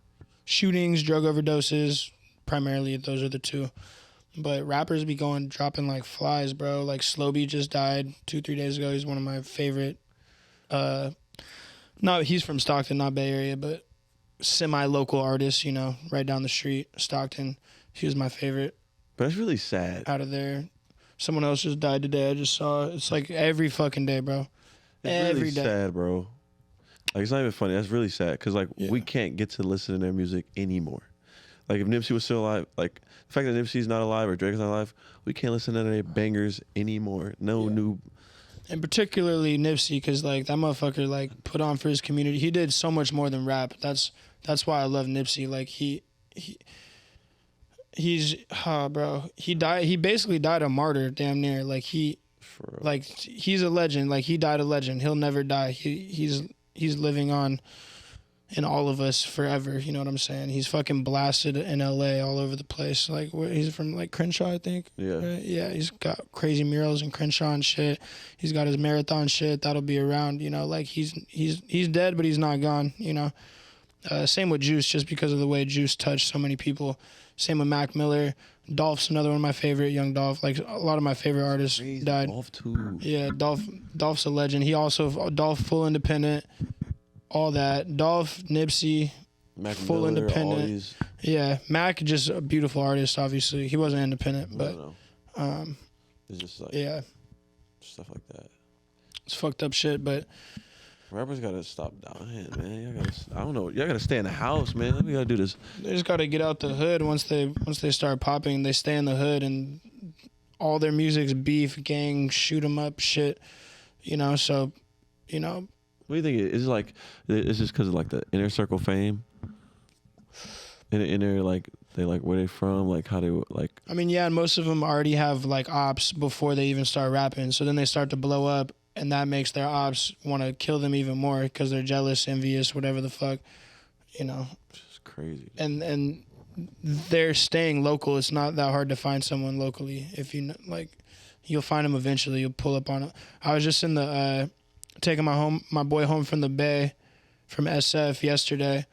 Shootings, drug overdoses, primarily, those are the two. But rappers be dropping like flies, bro. Like Slowby just died 2-3 days ago. He's one of my favorite. He's from Stockton, not Bay Area, but semi-local artists, right down the street, Stockton. He was my favorite. But that's really sad. Out of there. Someone else just died today. I just saw it. It's like every fucking day, bro. It's really sad, bro. Like, it's not even funny. That's really sad because, like, we can't get to listen to their music anymore. Like, if Nipsey was still alive, like, the fact that Nipsey's not alive or Drake's not alive, we can't listen to their bangers anymore. No new. And particularly Nipsey, because, like, that motherfucker, like, put on for his community. He did so much more than rap. That's why I love Nipsey. Like, bro. He died. He basically died a martyr, damn near. Like, he's a legend. Like, he died a legend. He'll never die. He's living on in all of us forever. You know what I'm saying? He's fucking blasted in LA all over the place. Like, he's from, like, Crenshaw, I think. Yeah. Right? Yeah, he's got crazy murals in Crenshaw and shit. He's got his marathon shit that'll be around, like, he's dead, but he's not gone, Same with Juice, just because of the way Juice touched so many people. Same with Mac Miller. Dolph's another one of my favorite, Young Dolph. Like, a lot of my favorite artists died. Dolph too. Yeah, Dolph's a legend. He also, Dolph full independent, all that. Dolph, Nipsey, Mac full Miller, independent. Yeah, Mac, just a beautiful artist, obviously. He wasn't independent, but it's just like stuff like that. It's fucked up shit, but rappers gotta stop dying, man. Y'all gotta stay in the house, man. We gotta do this. They just gotta get out the hood. Once they start popping, they stay in the hood, and all their music's beef, gang, shoot 'em up, shit. So, What do you think? Is it's just because of like the inner circle fame, and the inner like they like where they from, like how they like. I mean, yeah, and most of them already have like ops before they even start rapping. So then they start to blow up. And that makes their ops want to kill them even more because they're jealous, envious, whatever the fuck, It's crazy. And they're staying local. It's not that hard to find someone locally. If you'll find them eventually. You'll pull up on it. I was just in the taking my boy home from the Bay, from SF yesterday,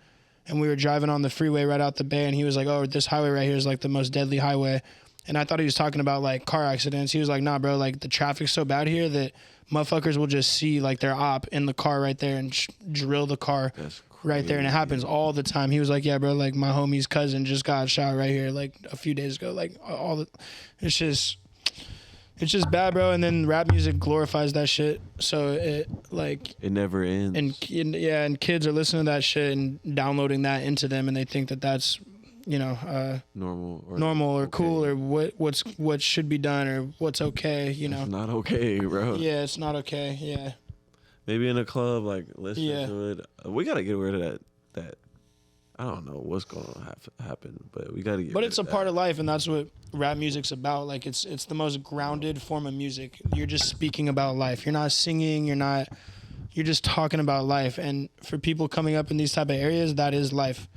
and we were driving on the freeway right out the Bay, and he was like, "Oh, this highway right here is like the most deadly highway." And I thought he was talking about like car accidents. He was like, "Nah, bro, like the traffic's so bad here that motherfuckers will just see like their op in the car right there and drill the car right there." And it happens all the time. He was like, "Yeah, bro, like my homie's cousin just got shot right here like a few days ago." Like it's just bad, bro. And then rap music glorifies that shit. So it never ends. And kids are listening to that shit and downloading that into them, and they think that that's normal or okay, cool or what should be done or what's okay, It's not okay, bro. Yeah, it's not okay. Yeah. Maybe in a club, like listening to it. We gotta get rid of that. I don't know what's going to happen, but we gotta get. But it's a part of life, and that's what rap music's about. Like it's the most grounded form of music. You're just speaking about life. You're not singing. You're just talking about life. And for people coming up in these type of areas, that is life.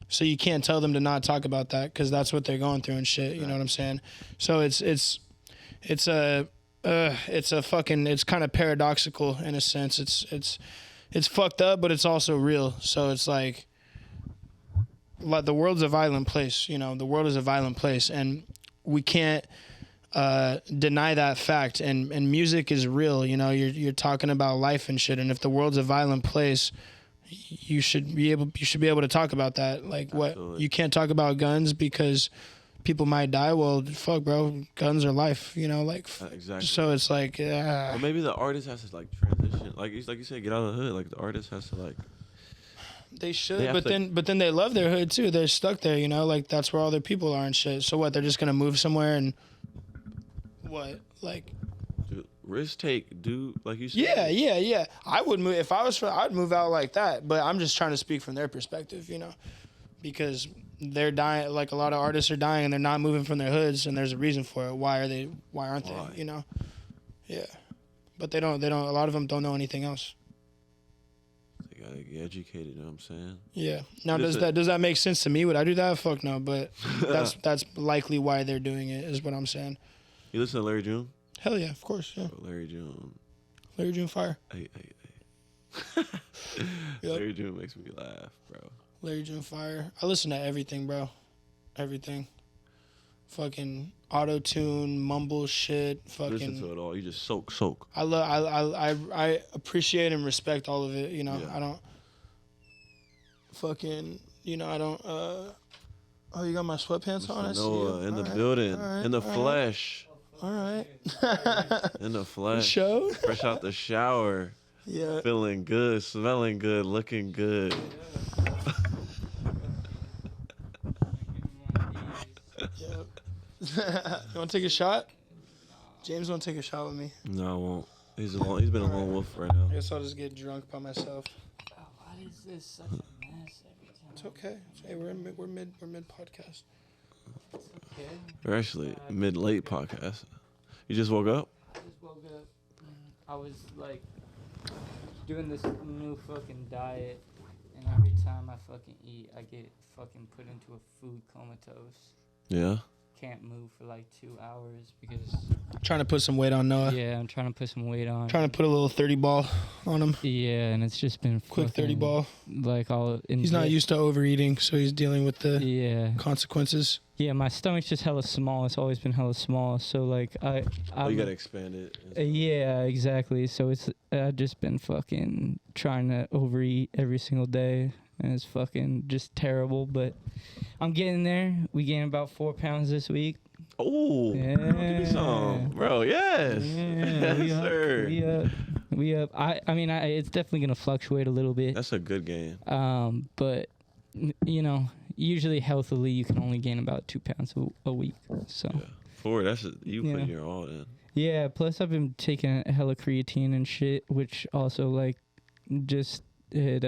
So you can't tell them to not talk about that because that's what they're going through and shit. You know what I'm saying? So it's kind of paradoxical in a sense. It's fucked up, but it's also real. So it's like the world's a violent place. The world is a violent place, and we can't deny that fact. And music is real. You're talking about life and shit. And if the world's a violent place, you should be able to talk about that. Like, what? Absolutely. You can't talk about guns because people might die. Well, fuck, bro, guns are life, exactly. So it's like, well, maybe the artist has to like transition, like you said, get out of the hood. Like the artist has to like. They should, but then they love their hood too. They're stuck there, like that's where all their people are and shit. So what? They're just gonna move somewhere and what? Like. Risk take, dude, like you said. Yeah. I would move if I was. I'd move out like that. But I'm just trying to speak from their perspective, because they're dying. Like a lot of artists are dying and they're not moving from their hoods, and there's a reason for it. Why aren't they? You know? Yeah. But they don't. A lot of them don't know anything else. They gotta get educated. You know what I'm saying? Yeah. Now, does that make sense to me? Would I do that? Fuck no. But that's likely why they're doing it. Is what I'm saying. You listen to Larry June? Hell yeah, of course. Yeah. Bro, Larry June. Larry June fire. Hey. Yep. Larry June makes me laugh, bro. Larry June fire. I listen to everything, bro. Everything. Fucking auto-tune, mumble shit. Fucking. Listen to it all. You just soak. I appreciate and respect all of it. You know, Yeah. I don't. Fucking. You know, I don't. Oh, you got my sweatpants on? I see Noah you. in All the right, building, all right, in the all right. flesh. All right. In the flesh. Show? Fresh out the shower. Yeah. Feeling good, smelling good, looking good. Yep. You want to take a shot? James want to take a shot with me. No, I won't. He's been a lone wolf right now. I guess I'll just get drunk by myself. Oh, why is this such a mess every time? It's okay. Hey, we're mid podcast. It's okay. We're actually mid-late podcast. You just woke up? I just woke up. I was like doing this new fucking diet, and every time I fucking eat, I get fucking put into a food comatose. Yeah. Can't move for like 2 hours because. Trying to put some weight on Noah. Yeah, I'm trying to put some weight on. Trying to put a little 30 ball on him. Yeah, and it's just been Quick 30 ball. Like all. He's not used to overeating, so he's dealing with the consequences. Yeah, my stomach's just hella small. It's always been hella small. So like You gotta expand it. Yeah, exactly. So I've just been fucking trying to overeat every single day, and it's fucking just terrible. But I'm getting there. We gained about 4 pounds this week. Oh, yeah. Give me some, bro. Yes, yeah, yes, sir. We up. I mean, it's definitely gonna fluctuate a little bit. That's a good gain. But you know, usually healthily, you can only gain about 2 pounds a week. So. Yeah. 4. You put your all in. Yeah. Plus, I've been taking hella creatine and shit, which also like just it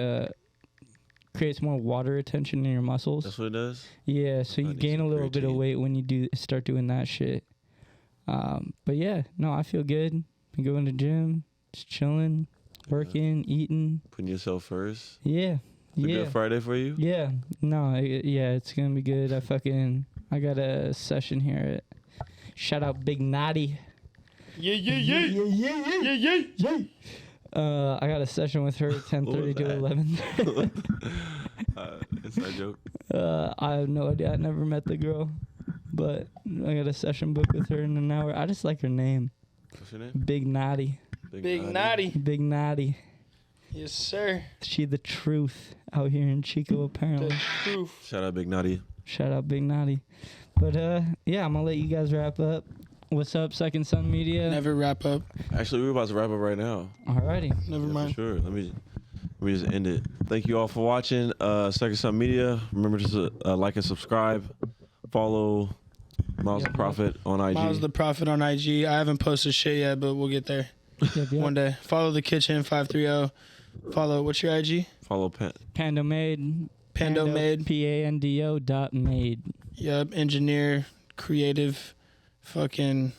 creates more water retention in your muscles. That's what it does? Yeah, so you gain a little bit of weight when you start doing that shit. But yeah, no, I feel good. Been going to gym, just chilling, working, eating. Putting yourself first. Yeah. It's a good Friday for you? Yeah. No, it's gonna be good. I got a session here at shout out Big Naughty. Yeah. I got a session with her at 10:30 to 11. Inside joke. I have no idea. I never met the girl, but I got a session booked with her in an hour. I just like her name. What's your name? Big Naughty. Big Naughty. Big Naughty. Yes, sir. She the truth out here in Chico, apparently. The truth. Shout out Big Naughty. Shout out Big Naughty. But yeah, I'm gonna let you guys wrap up. What's up, Second Son Media? Never wrap up. Actually, we're about to wrap up right now. Alrighty. Never mind. For sure. Let me just end it. Thank you all for watching Second Son Media. Remember to like and subscribe. Follow Miles the Prophet on IG. Miles the Prophet on IG. I haven't posted shit yet, but we'll get there one day. Follow the Kitchen 530. Follow, what's your IG? Follow Pandomade. Pandomade. PANDO.made. Yep. Engineer, creative, fucking